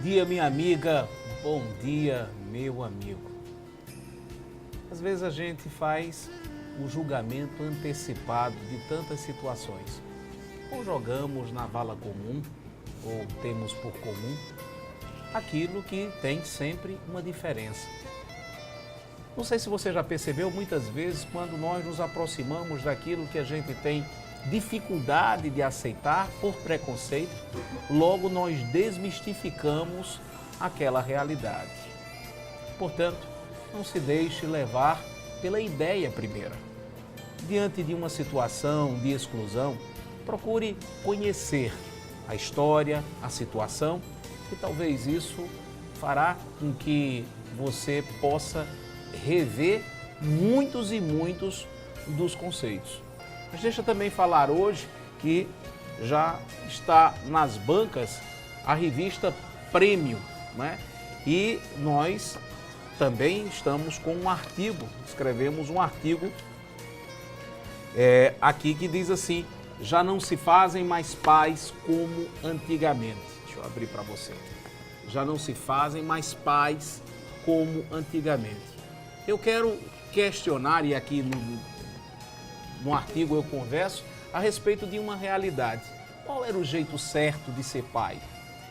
dia, minha amiga. Bom dia, meu amigo. Às vezes a gente faz o julgamento antecipado de tantas situações. Ou jogamos na vala comum, ou temos por comum aquilo que tem sempre uma diferença. Não sei se você já percebeu, muitas vezes, quando nós nos aproximamos daquilo que a gente tem dificuldade de aceitar por preconceito, logo nós desmistificamos aquela realidade. Portanto, não se deixe levar pela ideia primeira. Diante de uma situação de exclusão, procure conhecer a história, a situação, e talvez isso fará com que você possa rever muitos e muitos dos conceitos. Mas deixa também falar hoje que já está nas bancas a revista Prêmio, né? E nós também estamos com um artigo, escrevemos um artigo aqui que diz assim: já não se fazem mais pais como antigamente. Deixa eu abrir para você. Já não se fazem mais pais como antigamente. Eu quero questionar, e aqui no artigo eu converso, a respeito de uma realidade. Qual era o jeito certo de ser pai?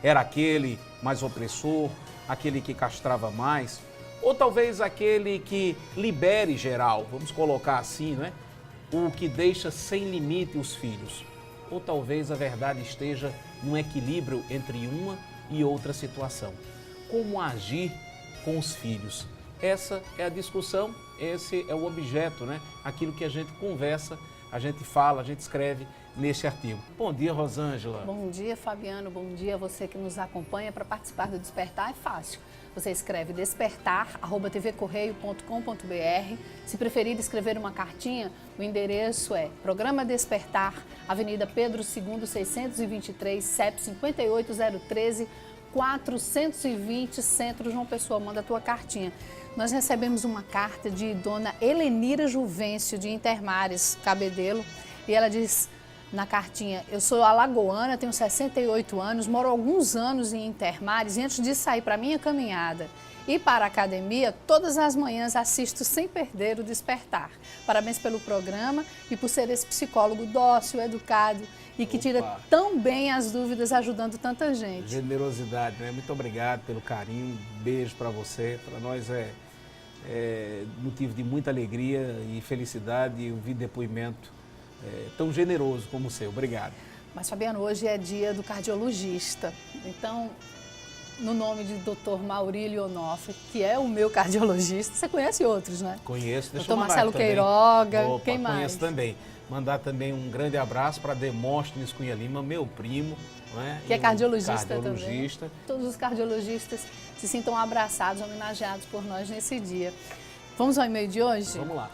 Era aquele mais opressor, aquele que castrava mais? Ou talvez aquele que libere geral, vamos colocar assim, né? O que deixa sem limite os filhos? Ou talvez a verdade esteja num equilíbrio entre uma e outra situação? Como agir com os filhos? Essa é a discussão, esse é o objeto, né? Aquilo que a gente conversa, a gente fala, a gente escreve nesse artigo. Bom dia, Rosângela. Bom dia, Fabiano. Bom dia a você que nos acompanha. Para participar do Despertar é fácil. Você escreve despertar@tvcorreio.com.br. Se preferir escrever uma cartinha, o endereço é Programa Despertar, Avenida Pedro II, 623, CEP 58013, 420, Centro João Pessoa. Manda a tua cartinha. Nós recebemos uma carta de dona Helenira Juvencio, de Intermares, Cabedelo, e ela diz na cartinha: eu sou alagoana, tenho 68 anos, moro há alguns anos em Intermares e antes de sair para a minha caminhada e para a academia, todas as manhãs assisto sem perder o Despertar. Parabéns pelo programa e por ser esse psicólogo dócil, educado e que tira tão bem as dúvidas, ajudando tanta gente. Generosidade, né? Muito obrigado pelo carinho, beijo para você. Para nós é motivo de muita alegria e felicidade ouvir depoimento tão generoso como o seu. Obrigado. Mas, Fabiano, hoje é dia do cardiologista. Então, no nome de Dr. Maurílio Onofre, que é o meu cardiologista, você conhece outros, né? Conheço. Deixa Dr. eu mandar Marcelo também. Queiroga, Opa, quem mais? Conheço também. Mandar também um grande abraço para Demóstenes Cunha Lima, meu primo, né? Que é cardiologista também. Todos os cardiologistas se sintam abraçados, homenageados por nós nesse dia. Vamos ao e-mail de hoje? Vamos lá.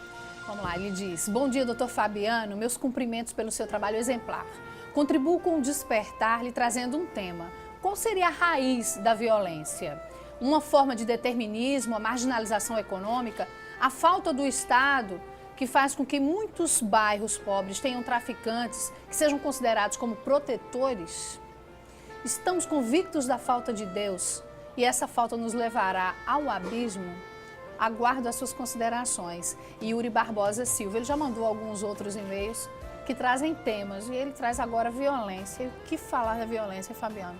Vamos lá, ele diz: bom dia, doutor Fabiano, meus cumprimentos pelo seu trabalho exemplar. Contribuo com o Despertar lhe trazendo um tema. Qual seria a raiz da violência? Uma forma de determinismo, a marginalização econômica, a falta do Estado, que faz com que muitos bairros pobres tenham traficantes que sejam considerados como protetores? Estamos convictos da falta de Deus e essa falta nos levará ao abismo? Aguardo as suas considerações. E Yuri Barbosa Silva, ele já mandou alguns outros e-mails que trazem temas e ele traz agora violência. E o que falar da violência, Fabiano?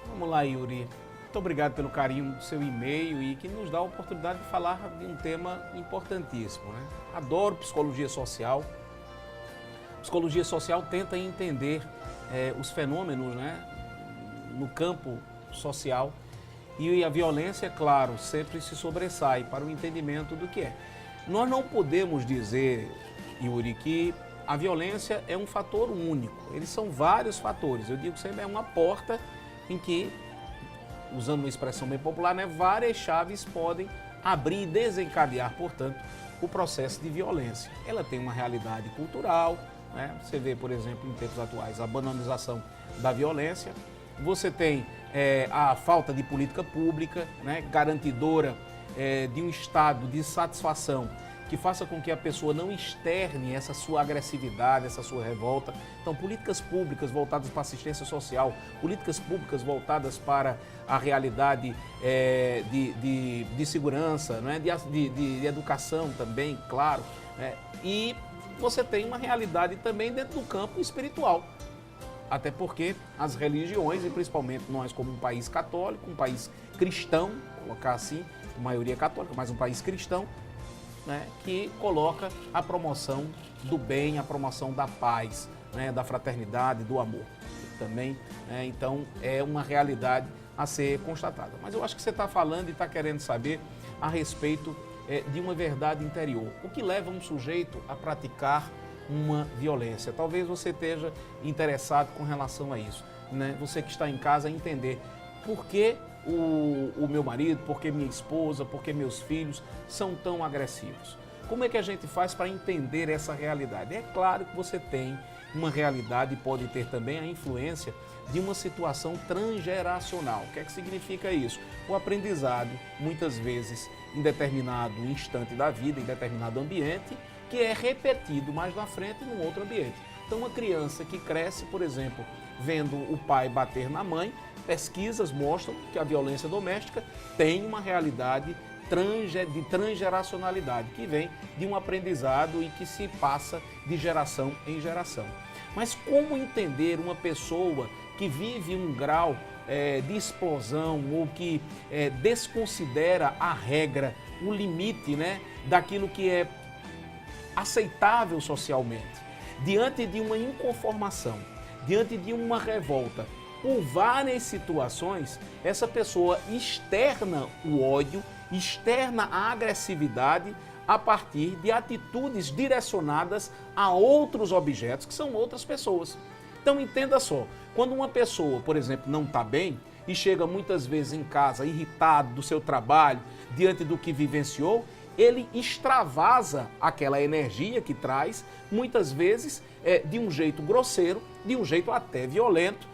Vamos lá, Yuri. Muito obrigado pelo carinho do seu e-mail e que nos dá a oportunidade de falar de um tema importantíssimo, né? Adoro psicologia social. Psicologia social tenta entender os fenômenos, né, no campo social. E a violência, claro, sempre se sobressai para o entendimento do que é. Nós não podemos dizer, Yuri, que a violência é um fator único. Eles são vários fatores. Eu digo sempre é uma porta em que, usando uma expressão bem popular, né, várias chaves podem abrir e desencadear, portanto, o processo de violência. Ela tem uma realidade cultural, né? Você vê, por exemplo, em tempos atuais, a banalização da violência. Você tem a falta de política pública, né, garantidora de um estado de satisfação que faça com que a pessoa não externe essa sua agressividade, essa sua revolta. Então, políticas públicas voltadas para assistência social, políticas públicas voltadas para a realidade de segurança, não é? de educação também, claro. E você tem uma realidade também dentro do campo espiritual. Até porque as religiões, e principalmente nós como um país católico, um país cristão, colocar assim, maioria católica, mas um país cristão, né, que coloca a promoção do bem, a promoção da paz, né, da fraternidade, do amor. Também, então, é uma realidade a ser constatada. Mas eu acho que você está falando e está querendo saber a respeito de uma verdade interior. O que leva um sujeito a praticar uma violência? Talvez você esteja interessado com relação a isso, né? Você que está em casa, entender por que o meu marido, por que minha esposa, por que meus filhos são tão agressivos. Como é que a gente faz para entender essa realidade? É claro que você tem uma realidade e pode ter também a influência de uma situação transgeracional. O que é que significa isso? O aprendizado, muitas vezes, em determinado instante da vida, em determinado ambiente, que é repetido mais na frente num outro ambiente. Então, uma criança que cresce, por exemplo, vendo o pai bater na mãe, pesquisas mostram que a violência doméstica tem uma realidade de transgeracionalidade, que vem de um aprendizado e que se passa de geração em geração. Mas como entender uma pessoa que vive um grau de explosão ou que desconsidera a regra, o limite, né, daquilo que é aceitável socialmente, diante de uma inconformação, diante de uma revolta, por várias situações, essa pessoa externa o ódio, externa a agressividade a partir de atitudes direcionadas a outros objetos, que são outras pessoas. Então entenda só, quando uma pessoa, por exemplo, não está bem e chega muitas vezes em casa irritado do seu trabalho, diante do que vivenciou, ele extravasa aquela energia que traz, muitas vezes de um jeito grosseiro, de um jeito até violento,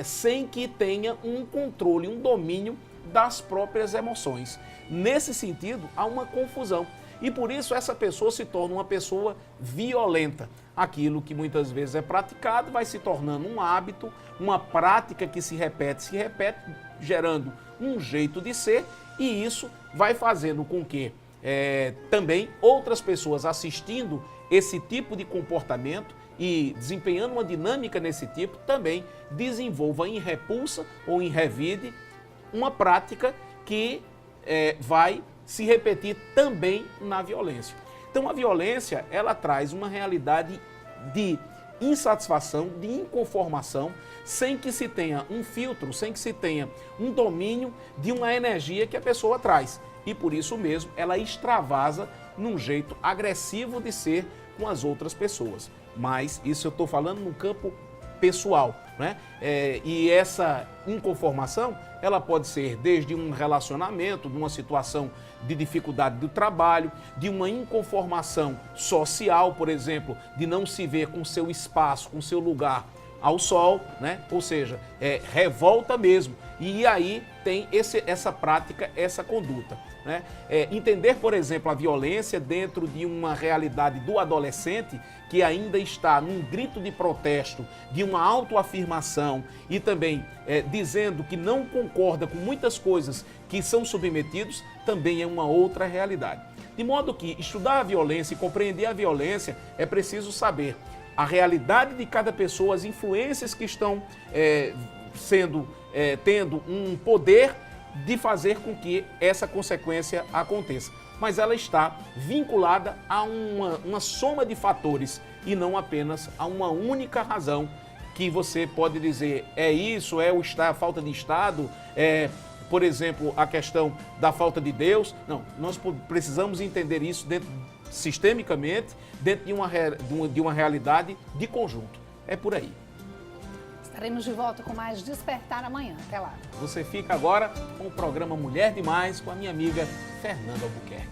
sem que tenha um controle, um domínio das próprias emoções. Nesse sentido, há uma confusão. E por isso essa pessoa se torna uma pessoa violenta. Aquilo que muitas vezes é praticado vai se tornando um hábito, uma prática que se repete, gerando um jeito de ser, e isso vai fazendo com que também outras pessoas assistindo esse tipo de comportamento e desempenhando uma dinâmica nesse tipo, também desenvolva em repulsa ou em revide uma prática que vai se repetir também na violência. Então a violência, ela traz uma realidade de insatisfação, de inconformação, sem que se tenha um filtro, sem que se tenha um domínio de uma energia que a pessoa traz. E por isso mesmo ela extravasa num jeito agressivo de ser com as outras pessoas. Mas isso eu estou falando no campo pessoal, né? E essa inconformação, ela pode ser desde um relacionamento, de uma situação de dificuldade do trabalho, de uma inconformação social, por exemplo, de não se ver com seu espaço, com seu lugar ao sol, né? Ou seja, revolta mesmo. E aí tem essa prática, essa conduta, né? Entender, por exemplo, a violência dentro de uma realidade do adolescente que ainda está num grito de protesto, de uma autoafirmação e também dizendo que não concorda com muitas coisas que são submetidos, também é uma outra realidade. De modo que estudar a violência e compreender a violência é preciso saber a realidade de cada pessoa, as influências que estão tendo um poder de fazer com que essa consequência aconteça. Mas ela está vinculada a uma soma de fatores e não apenas a uma única razão que você pode dizer isso, a falta de Estado, por exemplo, a questão da falta de Deus. Não, nós precisamos entender isso sistemicamente, dentro de uma realidade de conjunto. É por aí. Estaremos de volta com mais Despertar amanhã. Até lá. Você fica agora com o programa Mulher Demais com a minha amiga Fernanda Albuquerque.